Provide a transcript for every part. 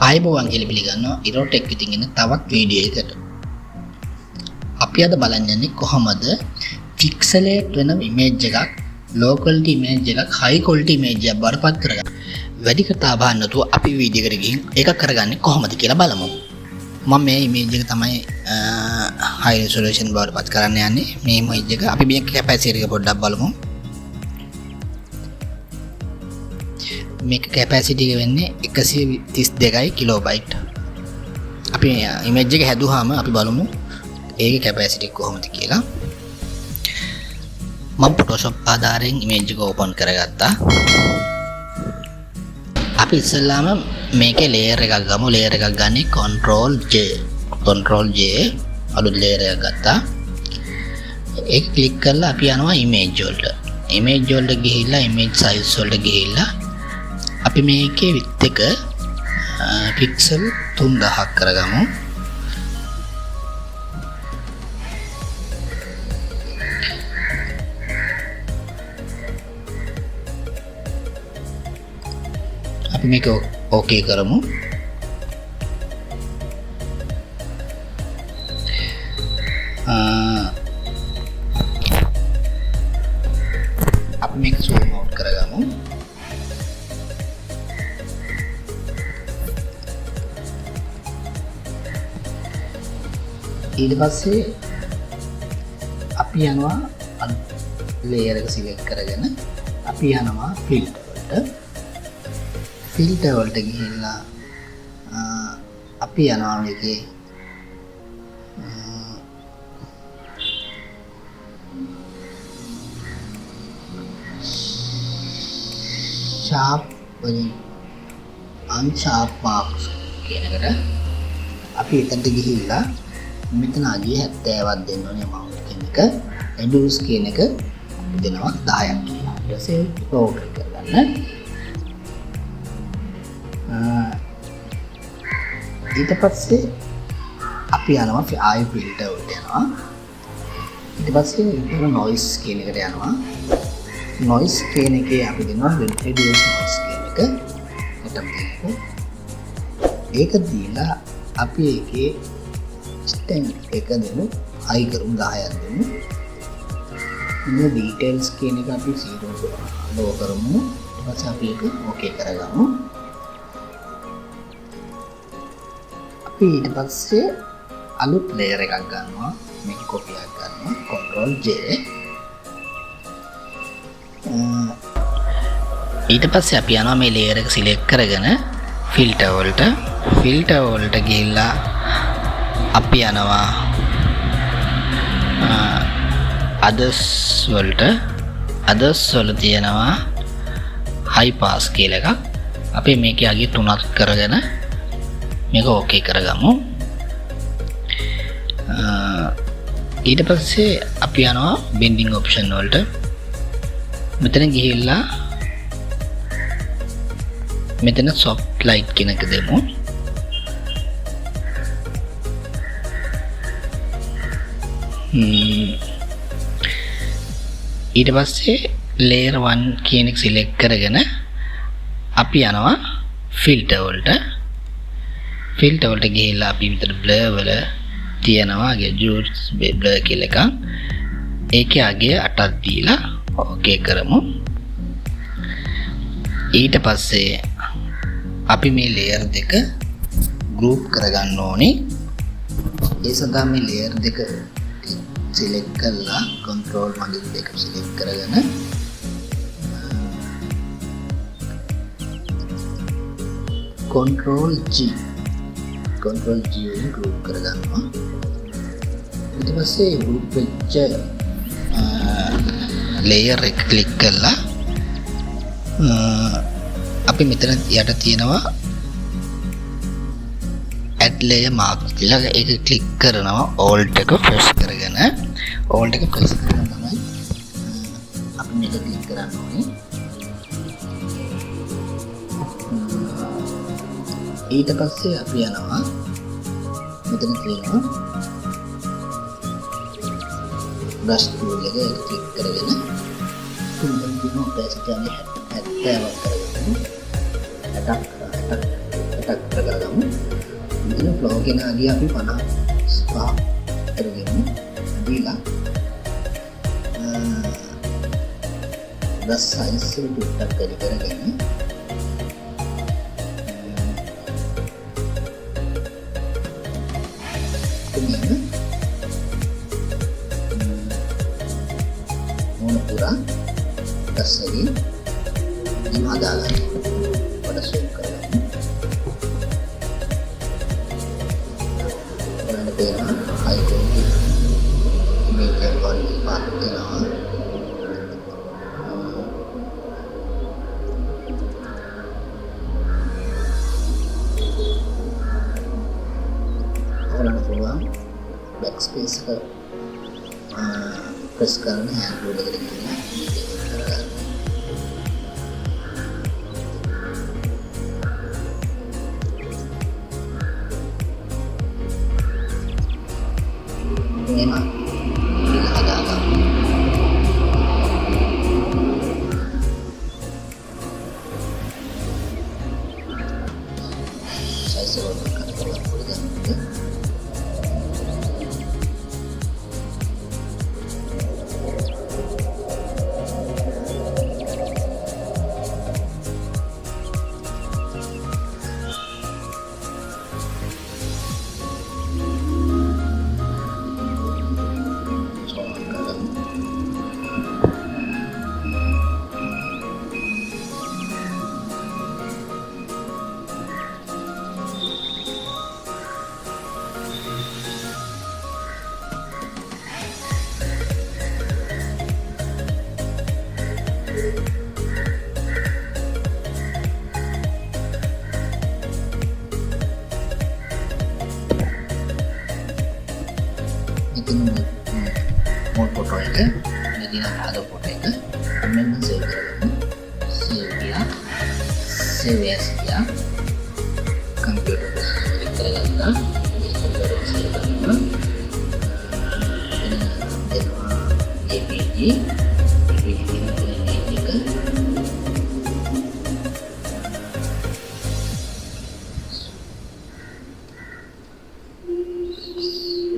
ආයුබෝවන් කියලා පිළිගන්නවා Iro Tech ඉතින් එන තවත් වීඩියෝ එකකට. අපි අද බලන්න යන්නේ කොහොමද pixelate වෙන image එකක් low quality image එකක් high quality image එකක් බාරපත් කරගන්න. වැඩි කතා බහ නැතුව අපි වීඩියෝ එකට ගිහින් ඒක කරගන්නේ කොහොමද කියලා බලමු. මම මේ image එක තමයි high resolution බාරපත් කරන්න යන්නේ. මේ image එක අපි මේක capacity එක පොඩ්ඩක් බලමු. මේක capacity එක වෙන්නේ 132 kilobyte. අපි image එක හැදුවාම අපි බලමු ඒකේ capacity කොහොමද කියලා. මම Photoshop ආධාරයෙන් image එක open කරගත්තා. අපි ඉස්සෙල්ලාම මේකේ layer එකක් ගමු. layer එකක් ගන්නේ Control J අලුත් layer එකක් ගත්තා. ඒක click කරලා අපි යනවා image වලට. image වලට ගිහිල්ලා image size වලට ගිහිල්ලා අපි මේකේ width එක pixel 3000ක් කරගමු. අපි මේක ඕකේ කරමු. අපි මේක zoom out කරගමු. ඊට පස්සේ අපි යනවා layer එක select කරගෙන අපි යනවා filter වලට ගිහිල්ලා අපි යනවා මේකේ sharp වලින් unsharp marks කියන එකට අපි එතනට ගිහිල්ලා මෙතන අගිය 70ක් දෙන්න ඕනේ amount කියන එක. reduce කියන එක දෙනවා 10ක් කියලා. ඊට පස්සේ ඕකේ කරගන්න. ඊට පස්සේ අපි යනවා ආයෙ filter වලට යනවා. ඊට පස්සේ ඉතින් noise කියන එකට යනවා. noise කියන එකේ අපි දෙනවා reduce noise කියන එක. ඒක දීලා අපි ඒකේ extent එක දෙමු. high කරමු 10ක් දෙමු. ඉන්න details කියන එක අපි 0 low කරමු. ඊට පස්සේ අපි ඒක okay කරගමු. ඊට පස්සේ අලුත් layer එකක් ගන්නවා. මේක copy එකක් ගන්නවා. Control J. ඊට පස්සේ අපි යනවා මේ layer එක select කරගෙන filter වලට ගිහිල්ලා අපි යනවා others වල තියෙනවා high pass කියලා එකක්. අපි මේකේ අගය 3ක් කරගෙන මේක ඕකේ කරගමු. ඊට පස්සේ අපි යනවා bending option වලට. මෙතන ගිහිල්ලා මෙතන soft light කියන එක දෙමු. ඊට පස්සේ layer 1 කියන එක select කරගෙන අපි යනවා filter වලට ගිහිල්ලා අපි විතර blur වල තියනවා juice blur කියලා එකක්. ඒකේ අගය 8ක් දීලා ඕකේ කරමු. ඊට පස්සේ අපි මේ layer දෙක group කරගන්න ඕනේ. ඒ සඳහා මේ layer දෙක select කරලා control මගින් දෙක select කරගෙන control G වලින් group කරගන්නවා. ඊට පස්සේ group වෙච්ච layer එක click කරලා අපි මෙතන යට තියෙනවා add layer mark කියලා. ඒක click කරනවා alt එක press කරගෙන තමයි අපි මේක click කරන්න ඕනේ. ඊට පස්සේ අපි යනවා මෙතන තියෙනවා brush tool එක click කරගෙන තුන්වෙනි opacity එක 70ක් කරගන්න. ටක් කරගමු. මෙතන ෆ්ලෝ කියන අඩිය අපි 55 කරගෙනමු. දීලා බස් සයිස් එක ටිකක් වැඩි කරගෙන पूरा 10 lagi 5 dalam pada swing කරගමු. බලන්න තේරෙනවා high quality image එක වගේ පාත් වෙනවා. ඔයාලට පුළුවන් backspace එක press කරන hand tool එකට ගිහින් memang ada saya selalu kalau mode foto එක jadi nak ada foto එක මෙන්න save කරගන්න. save ගියා. save as ගියා. computer එක කරගන්න.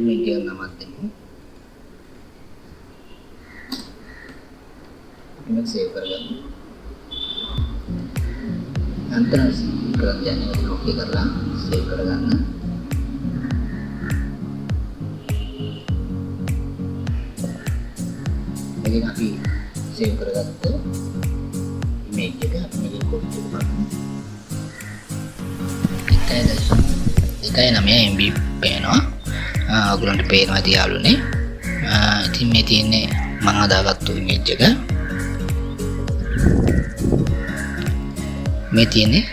media nama demo ini save කරගන්න. अंतर kerjanya oke කරලා save කරගන්න. ඉතින් අපි save කරගත්ත image එක අපි මේක copy කරමු. 1.9 MB පේනවා. ඔයගොල්ලන්ට පේනවා ඇති යාළුවනේ. ඉතින් මේ තියෙන්නේ මම හදාගත්තු image එක. මේ තියෙන්නේ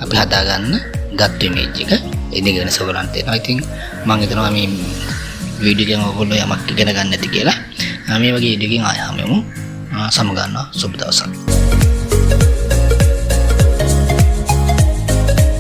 අපි හදාගන්න ගත්තු image එක. ඒ දෙක වෙනස ඔයගොල්ලන්ට තේරෙනවා. ඉතින් මම හිතනවා මේ වීඩියෝ එකෙන් ඔයගොල්ලෝ යමක් ඉගෙන ගන්න ඇති කියලා. මේ වගේ වීඩියෝ එකකින් ආයෙ හමුවෙමු. සමු ගන්නවා. සුබ දවසක්.